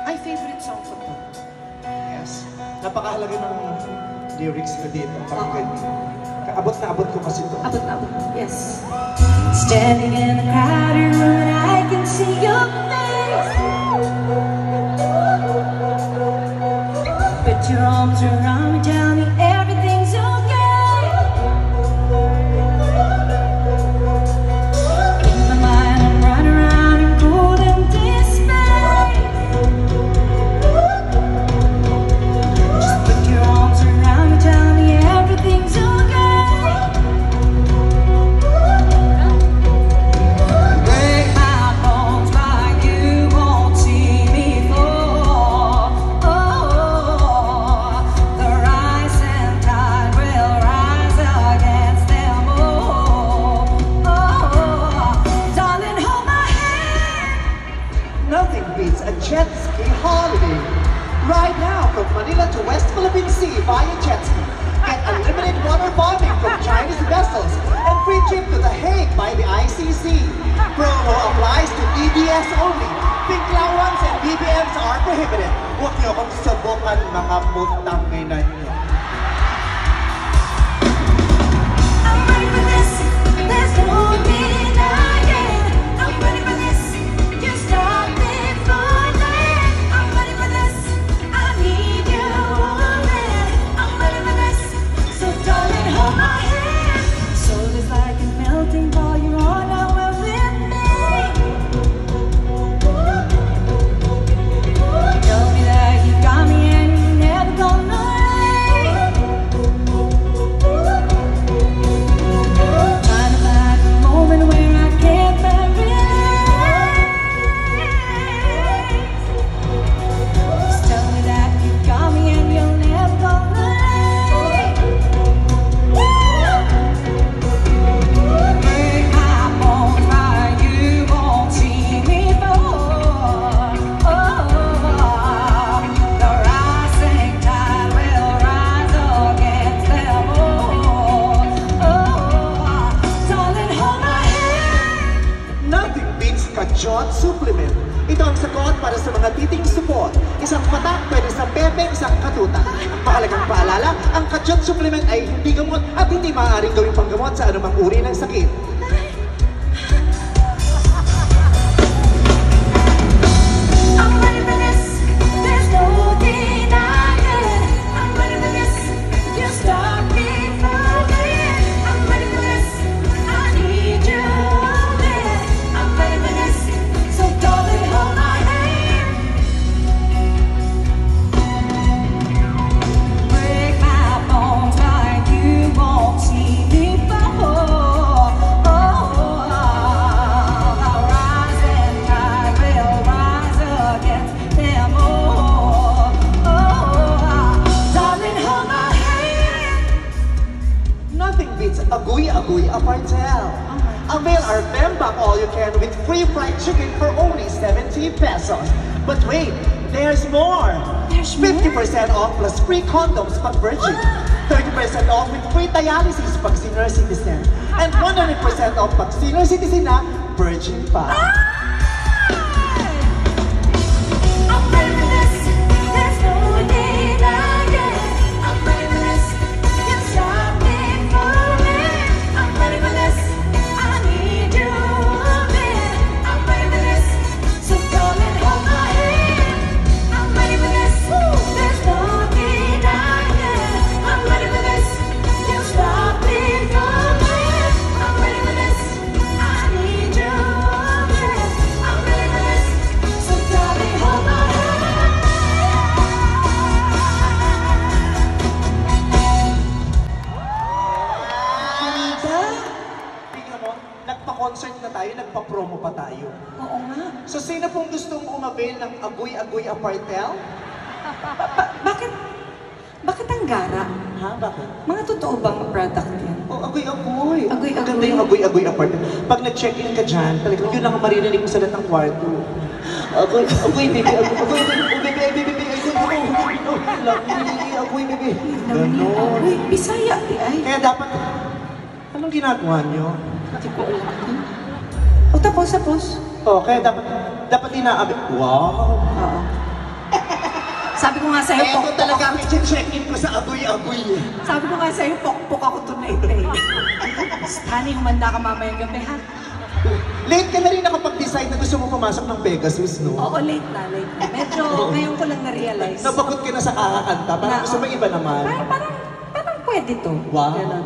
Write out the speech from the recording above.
Ay, favorite song ko to. Yes. Napakahalaga ng lyrics ko dito. Abot na abot ko kasi ito. Abot na abot. Yes. Standing in a crowded room and I can see your face. Put your arms around me, tell me everything's okay. In my mind I'm running around in cold and dismay. Just put your arms around me, tell me everything's okay. Nothing beats a jet ski holiday. Right now, from Manila to West Philippine Sea via jet ski. Get unlimited water bonding from Chinese vessels and free trip to The Hague by the ICC. Promo applies to DBS only. Pink allowance and BBMs are prohibited. Huwag niyo akong subukan, mga putang ina niyo. I'm ready for this, there's no denying. I'm ready for this, you start me falling. I'm ready for this, I need you, man. I'm ready for this, so darling hold my hand. Soul is like a melting ball, you're on our way with me. Tell me that you got me and you're never gonna leave. Trying to find a moment where I can't bear it. Just tell me that you got me and you're never gonna leave. Break my bones, but you won't see me fall. The rising tide will rise against them all. Darling, hold my hand. Nothing beats Kajot Supplement. Ito ang sagot para sa mga titing supot. Isang patak, pwede sa pepe, isang katutak. Mahalagang paalala, ang Kajot Supplement ay hindi gamot at hindi maaaring gawing panggamot sa anumang uri ng sakit. I'm ready for this, there's no denying. I'm ready for this, you start me falling. I'm ready for this, I need you, man. I'm ready for this, so darling hold my hand. Break my bones like you won't see me fall. The rising tide will rise against them all. Darling, hold my hand. Nothing beats Aguy-Aguy Apartel. Avail our Bembang all-you-can with free fried chicken for only 70 pesos. But wait, there's more! There's more? 50% off plus free condoms pag virgin. 30% off with free dialysis pag senior citizen. And 100% off pag senior citizen na virgin pa. I'm ready for this, there's no denying. I'm ready for this, you start me falling. I'm ready for this, I need you, man. I'm ready for this, so darling hold my hand. I'm ready for this, there's no denying. I'm ready for this, you start me falling. I'm ready for this, I need you, man. I'm ready for this, so darling hold my hand. Ganda! Tingnan mo, nagpa-concert na tayo, nagpa-promo pa tayo. Oo nga. So sino pong gustong umabil ng Aguy-Aguy Apartel? Bakit? Bakit ang gara? Ha? Bakit? Mga totoo bang product yan? Oh, agoy-agoy. Agoy-agoy. Maganda yung agoy-agoy apartment. Pag nag-check-in ka dyan, talagang yun ang maririnig mo sa lahat ng kwarto. Agoy, agoy, baby, agoy, agoy, baby, baby, agoy, agoy, baby. Ganon. Uy, Bisaya, di ay. Kaya dapat, anong ginagawa nyo? Hindi ko alam. O tapos. Oh, kaya dapat inaabi. Wow! Oo. Sabi ko nga sa'yo, Eto pokpok talaga ako. ang i-check-in ko sa agoy-agoy. Sabi ko nga sa'yo, pokpok ako tonight eh. Honey, humanda ka mamayang gabi ha? Late ka na rin nakapag-decide na gusto mo pumasok ng Pegasus, no? Oo, late na. Medyo ngayon ko lang na-realize. Nabagot ka na sa kakakanta, parang gusto mo iba naman. Parang pwede to. Wow. Ganun.